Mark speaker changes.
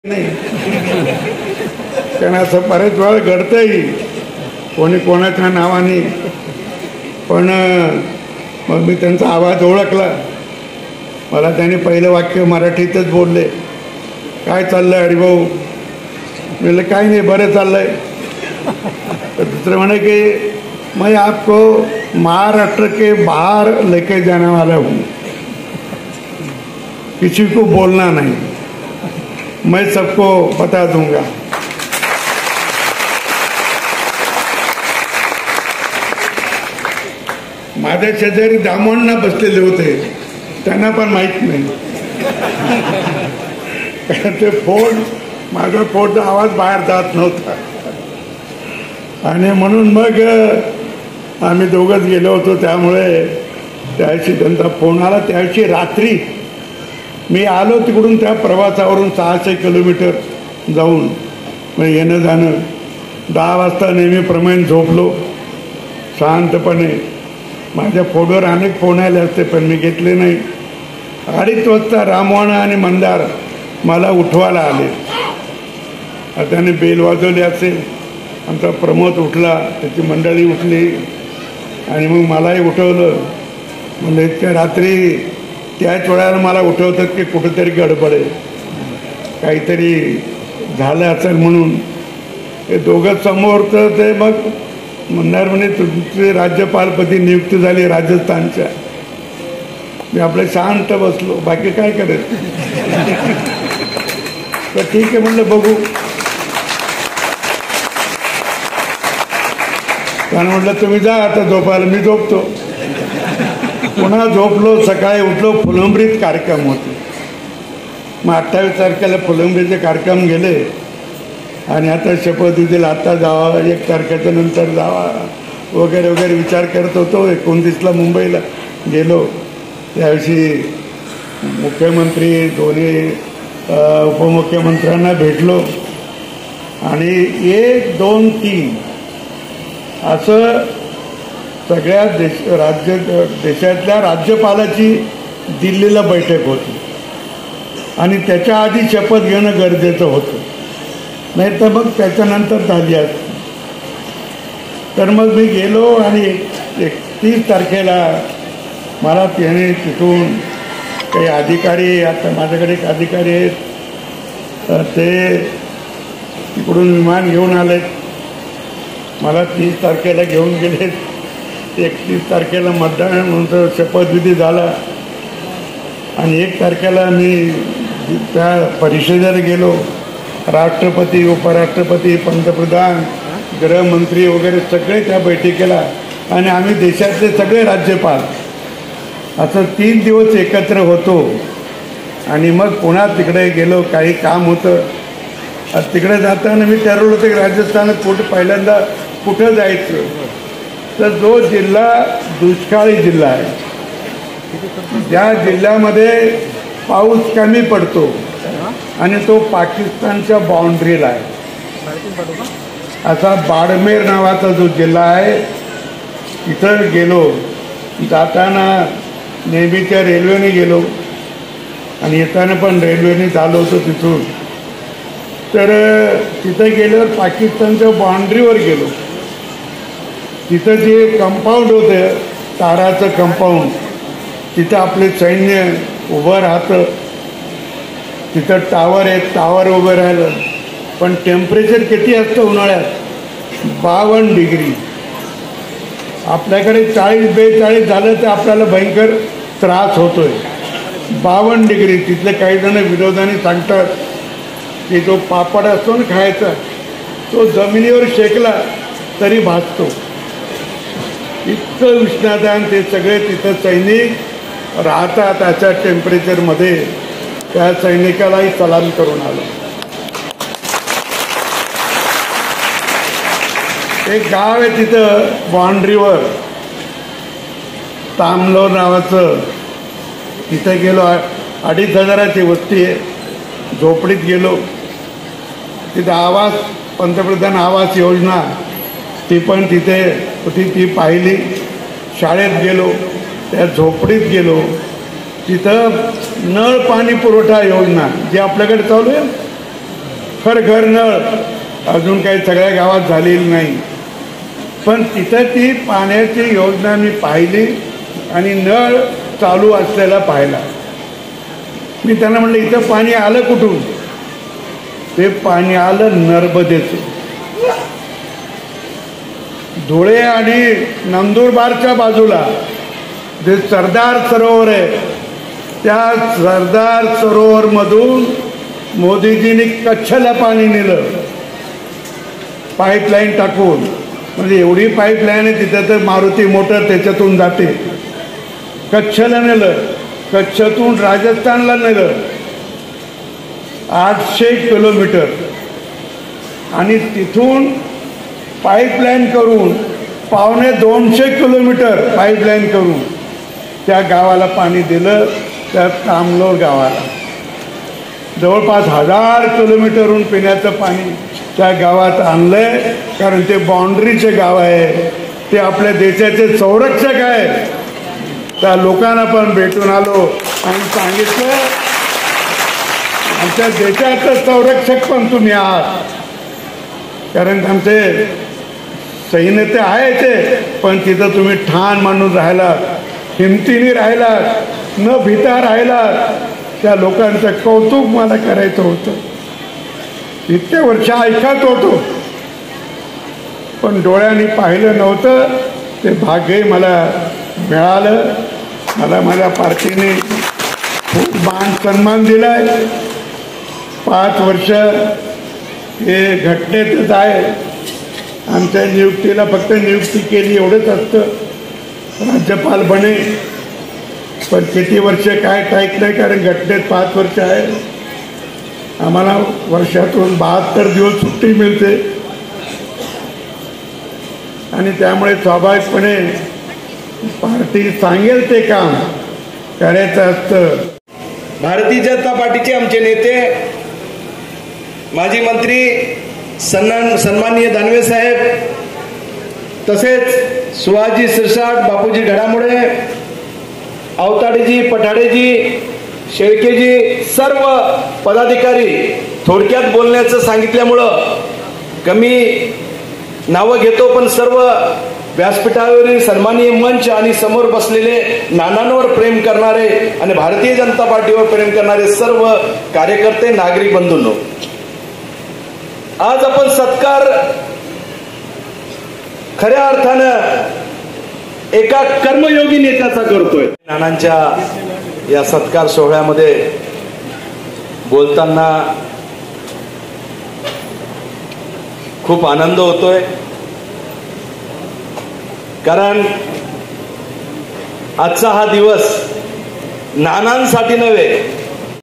Speaker 1: नाही कारण असं बरेच वेळा घडतंही कोणी कोणाच्या नावाने. पण मग मी त्यांचा आवाज ओळखला. मला त्याने पहिलं वाक्य मराठीतच बोलले, काय चाललंय हरिभाऊ? म्हणलं काही नाही, बरं चाललंय. तर दुसरं म्हणे की मैं आपको महाराष्ट्र के बाहर लेके जाने वाला हूँ, किसी को बोलना नहीं, मैं सबको बता दूंगा. माझ्या शेजारी दामोंना बसलेले होते, त्यांना पण माहित नाही. कारण ते माझा फोनचा आवाज बाहेर जात नव्हता. आणि म्हणून मग आम्ही दोघंच गेलो होतो. त्यामुळे त्याशी त्यांचा फोन आला. त्याशी रात्री मी आलो तिकडून त्या प्रवासावरून 600 किलोमीटर जाऊन मग येणं जाणं. 10 वाजता नेहमीप्रमाणे झोपलो शांतपणे. माझ्या फोनवर अनेक फोन आले असते पण मी घेतले नाही. 2:30 वाजता रामवाणा आणि मंदार मला उठवायला आले. त्याने बेल वाजवली असेल. आमचा प्रमोद उठला, त्याची मंडळी उठली आणि मग मलाही उठवलं. म्हणजे इतक्या रात्री त्याच वेळेला मला उठवतात की कुठेतरी गडबड आहे, काहीतरी झालं असेल म्हणून. हे दोघं समोर. तर ते मग म्हणणार म्हणे तुमची राज्यपालपदी नियुक्ती झाली राजस्थानच्या. मी आपलं शांत बसलो, बाकी काय करेल. तर ठीक आहे म्हणलं बघू. कारण म्हटलं तुम्ही जा आता झोपायला, मी झोपतो. पुन्हा झोपलो. सकाळी उठलो, फुलंब्रीत कार्यक्रम होते. मग 28 तारखेला फुलंब्रीचे कार्यक्रम गेले आणि आता शपथविधीला आता जावा, 1 तारखेच्या नंतर जावा वगैरे वगैरे विचार करत होतो. 29ला मुंबईला गेलो. त्याविषयी मुख्यमंत्री, दोन्ही उपमुख्यमंत्र्यांना भेटलो आणि 1, 2, 3 असं सगळ्या देशातल्या राज्यपालाची दिल्लीला बैठक होती. आणि त्याच्या आधी शपथ घेणं गरजेचं होतं, नाही तर मग त्याच्यानंतर झाली असती. तर मग मी गेलो आणि 31 तारखेला मला त्याने तिथून काही अधिकारी, आता माझ्याकडे एक अधिकारी आहेत, तर ते तिकडून विमान घेऊन आलेत. मला 30 तारखेला घेऊन गेलेत. 31 तारखेला मतदानानंतर शपथविधी झाला आणि 1 तारखेला मी त्या परिषदेला गेलो. राष्ट्रपती, उपराष्ट्रपती, पंतप्रधान, गृहमंत्री वगैरे सगळे त्या बैठकीला आणि आम्ही देशातले सगळे राज्यपाल असं 3 दिवस एकत्र होतो. आणि मग पुन्हा तिकडे गेलो, काही काम होतं. तिकडे जाताना मी ठरवलं होतं की राजस्थानात पहिल्यांदा कुठं जायचं. तर जो जिल्हा दुष्काळी जिल्हा आहे, ज्या जिल्ह्यामध्ये पाऊस कमी पडतो आणि तो पाकिस्तानच्या बाउंड्रीला आहे, असा बाडमेर नावाचा जो जिल्हा आहे, तिथं गेलो. जाताना नेहमीच्या रेल्वेने गेलो आणि येताना पण रेल्वेने चाललो होतो तिथून. तर तिथं गेल्यावर पाकिस्तानच्या बाउंड्रीवर गेलो. तिथं जे कंपाऊंड होतं, ताराचं कंपाऊंड, तिथं आपले सैन्य उभं राहतं. तिथं टावर आहेत, टावर उभं राहिलं. पण टेम्परेचर किती असतं उन्हाळ्यात? 52 डिग्री. आपल्याकडे 40-42 झालं तर आपल्याला भयंकर त्रास होतोय. 52 डिग्री. तिथले काही जण विरोधाने सांगतात की जो पापड असतो ना खायचा, तो जमिनीवर शेकला तरी भाजतो. इतकं उष्णता. आणि ते सगळे तिथं सैनिक राहतात अशा टेम्परेचरमध्ये. त्या सैनिकालाही सलाम करून आलो. एक गाव आहे तिथं बाउंड्रीवर, तामलो नावाचं. तिथं गेलो. 2,500ची वस्ती आहे. झोपडीत गेलो. तिथं आवास, पंतप्रधान आवास योजना, ती पण तिथे होती, ती पाहिली. शाळेत गेलो, त्या झोपडीत गेलो. तिथं नळ पाणी पुरवठा योजना जी आपल्याकडे चालू आहे हर घर नळ अजून काही सगळ्या गावात झालेली नाही, पण तिथं ती पाण्याची योजना मी पाहिली आणि नळ चालू असलेला पाहिला. मी त्यांना म्हटलं इथं पाणी आलं कुठून? ते पाणी आलं नर्मदेचं. धुळे आणि नंदुरबारच्या बाजूला जे सरदार सरोवर आहे, त्या सरदार सरोवरमधून मोदीजींनी कच्छला पाणी नेलं पाईपलाईन टाकून. म्हणजे एवढी पाईपलाईन आहे तिथं तर मारुती मोटर त्याच्यातून जाते. कच्छला नेलं, कच्छतून राजस्थानला नेलं 800 किलोमीटर आणि तिथून पाईपलाईन करून 250 किलोमीटर पाईपलाईन करून त्या गावाला पाणी दिलं. त्या कामलोर गावाला जवळपास 1000 किलोमीटरहून पिण्याचं पाणी त्या गावात आणलंय. कारण ते बाउंड्रीचे गाव आहे, ते आपल्या देशाचे संरक्षक आहे. त्या लोकांना पण भेटून आलो आणि सांगितलं आमच्या देशाचं संरक्षक पण तुम्ही आहात. कारण आमचे सैन्य ते आहे ते, पण तिथं तुम्ही ठाण मांडून राहिलात, हिमतीने राहिलात, न भीता राहिलात. त्या लोकांचं कौतुक मला करायचं होतं. इतके वर्ष ऐकत होतो पण डोळ्यांनी पाहिलं नव्हतं. ते भाग्य मला मिळालं. मला माझ्या पार्टीने खूप मान सन्मान दिलाय. 5 वर्ष हे घटनेतच आहे. आमच्या नियुक्तीला फक्त नियुक्ती केली एवढंच असतं, राज्यपाल बने. पण किती वर्ष काय टाईट नाही, कारण घटनेत 5 वर्ष आहे. आम्हाला वर्षातून 72 दिवस सुट्टी मिळते आणि त्यामुळे स्वाभाविकपणे पार्टी सांगेल ते काम करायचं असतं.
Speaker 2: भारतीय जनता पार्टीचे आमचे नेते माजी मंत्री सन्माननीय दानवे साहेब, तसेच सुहाजी शिरसाट, बापूजी घडामोडे, अवताडेजी, पठाडेजी, शेळकेजी, सर्व पदाधिकारी थोडक्यात बोलण्याचं सांगितल्यामुळं कमी नावं घेतो. पण सर्व व्यासपीठावरील सन्माननीय मंच आणि समोर बसलेले नानांवर प्रेम करणारे आणि भारतीय जनता पार्टीवर प्रेम करणारे सर्व कार्यकर्ते, नागरिक बंधूंनो, आज आपण सत्कार खऱ्या अर्थानं एका कर्मयोगी नेत्याचा करतोय. नानांच्या या सत्कार सोहळ्यामध्ये बोलताना खूप आनंद होतोय. कारण आजचा हा दिवस नानांसाठी नव्हे